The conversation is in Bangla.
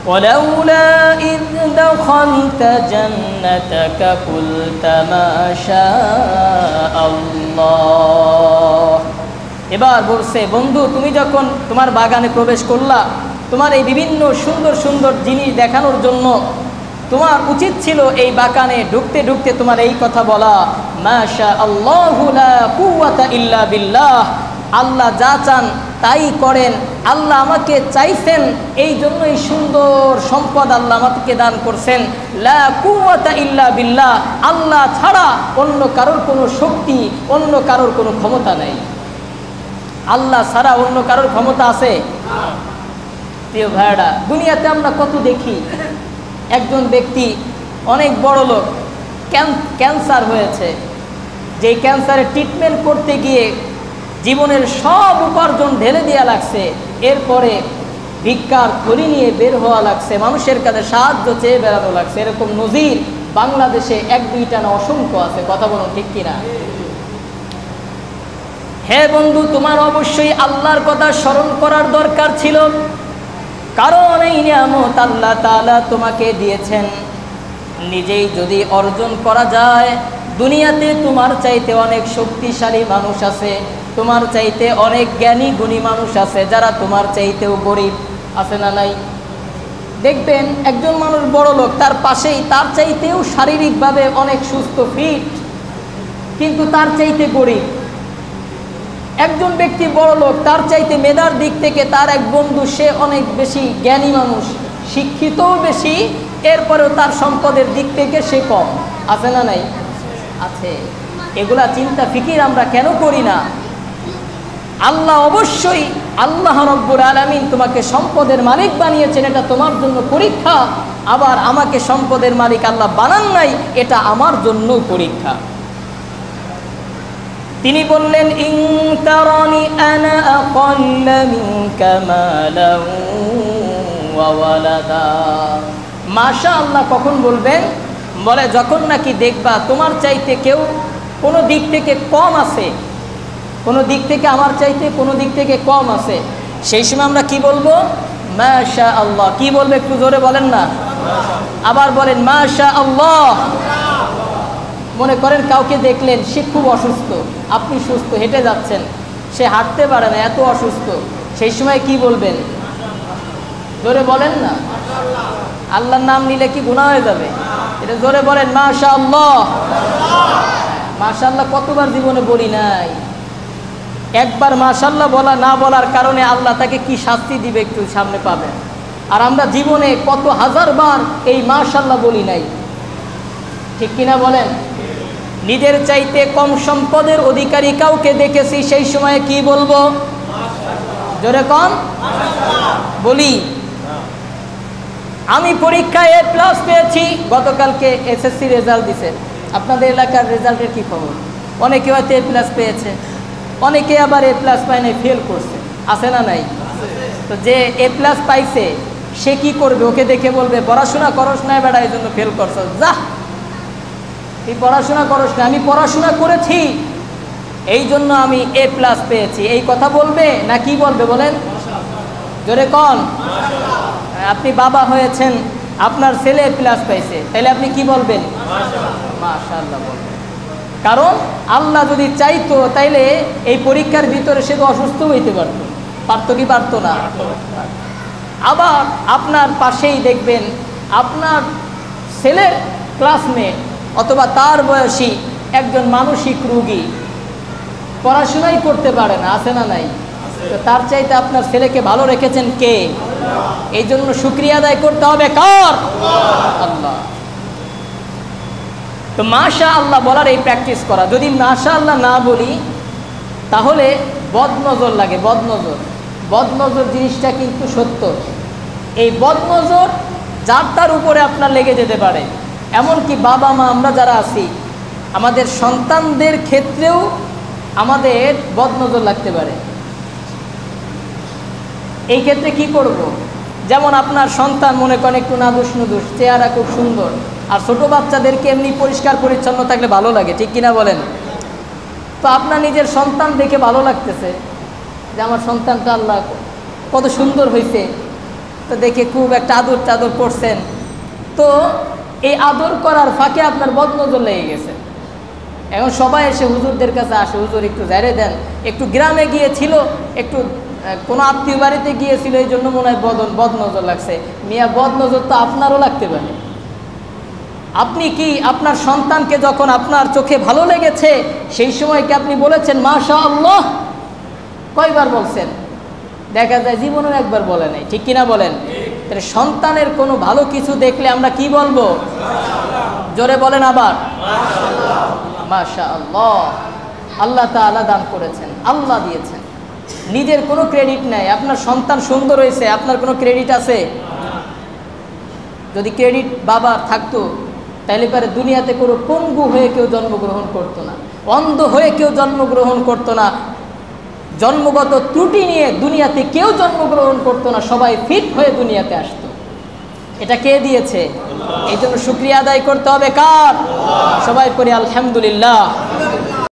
ولولا إذ دخلت جنتك قلت ما شاء الله। এবার বলছে, বন্ধু তুমি যখন তোমার বাগানে প্রবেশ করলা, তোমার এই বিভিন্ন সুন্দর সুন্দর জিনিস দেখানোর জন্য তোমার উচিত ছিল এই বাগানে ঢুকতে ঢুকতে তোমার এই কথা বলা, মাশা আল্লাহু লা কুওয়াতা ইল্লা বিল্লাহ, আল্লাহ যা চান তাই করেন, আল্লাহ আমাকে চাইছেন এই জন্য এই সুন্দর সম্পদ আল্লাহ আমাকে দান করছেন, লা কুওয়াতা ইল্লা বিল্লাহ, আল্লাহ ছাড়া অন্য কারোর কোনো শক্তি, অন্য কারোর কোনো ক্ষমতা নেই। আল্লাহ ছাড়া অন্য কারোর ক্ষমতা আছে? প্রিয় ভাইরা, দুনিয়াতে আমরা কত দেখি, একজন ব্যক্তি অনেক বড় লোক, ক্যান্সার হয়েছে, যে ক্যান্সারের ট্রিটমেন্ট করতে গিয়ে জীবনের সব উপার্জন ঢেলে দেওয়া লাগছে, এরপরে ভিক্ষার থলি নিয়ে বের হওয়া লাগছে, মানুষের কাছে সাহায্য চেয়ে বেড়ানো লাগছে। এরকম নজির বাংলাদেশে এক দুইটা না অসংখ্য আছে। কথা বলুন ঠিক কিনা? হে বন্ধু, তোমার অবশ্যই আল্লাহর কথা স্মরণ করার দরকার ছিল, কারণ এই নিয়ামত আল্লাহ তাআলা তোমাকে দিয়েছেন। নিজেই যদি অর্জন করা যায়, দুনিয়াতে তোমার চাইতে অনেক শক্তিশালী মানুষ আছে, তোমার চাইতে অনেক জ্ঞানী গুণী মানুষ আছে, যারা তোমার চাইতেও গরিব, আছে না নাই? দেখবেন একজন মানুষ বড় লোক, তার পাশেই তার চাইতেও শারীরিকভাবে অনেক সুস্থ ফিট, কিন্তু তার চাইতে গরিব। একজন ব্যক্তি বড় লোক, তার চাইতে মেধার দিক থেকে তার এক বন্ধু, সে অনেক বেশি জ্ঞানী মানুষ, শিক্ষিতও বেশি, এরপরেও তার সম্পদের দিক থেকে সে কম, আছে না নাই? আছে। এগুলা চিন্তা ফিকির আমরা কেন করি না? আল্লাহ অবশ্যই, আল্লাহ রব্বুল আলামিন তোমাকে সম্পদের মালিক বানিয়েছেন, এটা তোমার জন্য পরীক্ষা। আবার আমাকে সম্পদের মালিক আল্লাহ বানান নাই, এটা আমার জন্য পরীক্ষা। তিনি বললেন, ইন তারানি আনা আকাল্লা মিনকা মালান ওয়া ওয়ালাদা। মাশাআল্লাহ কখন বলবেন? বলে যখন নাকি দেখবা তোমার চাইতে কেউ কোনো দিক থেকে কম আছে, কোনো দিক থেকে আমার চাইতে কোনো দিক থেকে কম আছে, সেই সময় আমরা কি বলবো? মাশাআল্লাহ। কি বলবে একটু জোরে বলেন না? আবার বলেন মাশাআল্লাহ। মনে করেন কাউকে দেখলেন, সে খুব অসুস্থ, আপনি সুস্থ, হেঁটে যাচ্ছেন, সে হাঁটতে পারে না, এত অসুস্থ, সেই সময় কি বলবেন? জোরে বলেন না। আল্লাহর নাম নিলে কি গুনাহ হয়ে যাবে? এটা জোরে বলেন মাশাআল্লাহ। মাশাআল্লাহ কতবার জীবনে বলি নাই? একবার মাশাআল্লাহ বলা না বলার কারণে আল্লাহ তাকে কি শাস্তি দিবে একটু সামনে পাবেন। আর আমরা জীবনে কত হাজারবার এই মাশাআল্লাহ বলি নাই, ঠিক কিনা বলেন? নিজের চাইতে কম সম্পদের অধিকারী কাউকে দেখেছি, সেই সময়ে কি বলবো? জোরে কম বলি। আমি পরীক্ষায় A+ পেয়েছি, গতকালকে SSC রেজাল্ট দিছে। আপনাদের এলাকার রেজাল্টের কি খবর? অনেকে হয়তো A+ পেয়েছে, অনেকে আবার A+ পায় নাই, ফেল করছে, আছে না নাই? তো যে A+ পাইছে সে কি করবে? ওকে দেখে বলবে পড়াশোনা করস না বেটা, এই জন্য ফেল করছ, যা এই পড়াশোনা করস না, আমি পড়াশোনা করেছি এই জন্য আমি A+ পেয়েছি, এই কথা বলবে না কি বলবে বলেন? জোরে কন। আপনি বাবা হয়েছেন, আপনার ছেলে A+ পাইছে, তাহলে আপনি কি বলবেন? মাশাআল্লাহ বলবেন। কারণ আল্লাহ যদি চাইতো তাইলে এই পরীক্ষার ভিতরে সে তো অসুস্থ হইতে পারতো, পারতো কি পারতো না? আবার আপনার পাশেই দেখবেন আপনার ছেলের ক্লাসমেট অথবা তার বয়সী একজন মানসিক রোগী, পড়াশোনাই করতে পারে না, আছে না নাই? তো তার চাইতে আপনার ছেলেকে ভালো রেখেছেন কে? এই জন্য শুকরিয়া আদায় করতে হবে কার? আল্লাহ। তো মাশাআল্লাহ বলার এই প্র্যাকটিস করা। যদি মাশাআল্লাহ না বলি তাহলে বদনজর লাগে। বদনজর জিনিসটা কিন্তু সত্য। এই বদনজর যার তার উপরে আপনার লেগে যেতে পারে। এমনকি বাবা মা আমরা যারা আছি, আমাদের সন্তানদের ক্ষেত্রেও আমাদের বদনজর লাগতে পারে। এই ক্ষেত্রে কি করব? যেমন আপনার সন্তান মনে করেন একটু নাদুস নুদুস, চেহারা খুব সুন্দর, আর ছোট বাচ্চাদেরকে এমনি পরিষ্কার পরিচ্ছন্ন থাকলে ভালো লাগে, ঠিক কিনা বলেন? তো আপনার নিজের সন্তান দেখে ভালো লাগতেছে যে আমার সন্তানটা আল্লাহ কত সুন্দর হয়েছে, তো তো দেখে খুব একটা আদর চাদর করছেন, তো এই আদর করার ফাঁকে আপনার বদনজর লেগে গেছে। এখন সবাই এসে হুজুরদের কাছে আসে, হুজুর একটু জারে দেন, একটু গ্রামে গিয়েছিল, একটু কোনো আত্মীয় বাড়িতে গিয়েছিল, এই জন্য মনে হয় বদনজর লাগছে। মিয়া, বদনজর তো আপনারও লাগতে পারে। আপনি কি আপনার সন্তানকে যখন আপনার চোখে ভালো লেগেছে সেই সময় কি আপনি বলেছেন মাশাআল্লাহ? কয়বার বলছেন? দেখা যায় জীবনেও একবার বলে নাই, ঠিক কিনা বলেন? তাহলে সন্তানের কোনো ভালো কিছু দেখলে আমরা কি বলবো? জোরে বলেন আবার মাশাআল্লাহ। আল্লাহ তাআলা দান করেছেন, আল্লাহ দিয়েছেন, নিজের কোনো ক্রেডিট নাই। আপনার সন্তান সুন্দর হয়েছে, আপনার কোনো ক্রেডিট আছে? যদি ক্রেডিট বাবার থাকতো তাহলে পরে দুনিয়াতে কোনো পঙ্গু হয়ে কেউ জন্মগ্রহণ করতো না, অন্ধ হয়ে কেউ জন্মগ্রহণ করতো না, জন্মগত ত্রুটি নিয়ে দুনিয়াতে কেউ জন্মগ্রহণ করতো না, সবাই ফিট হয়ে দুনিয়াতে আসতো। এটা কে দিয়েছে? এই জন্য শুকরিয়া আদায় করতে হবে কার? সবাই পড়ি আলহামদুলিল্লাহ।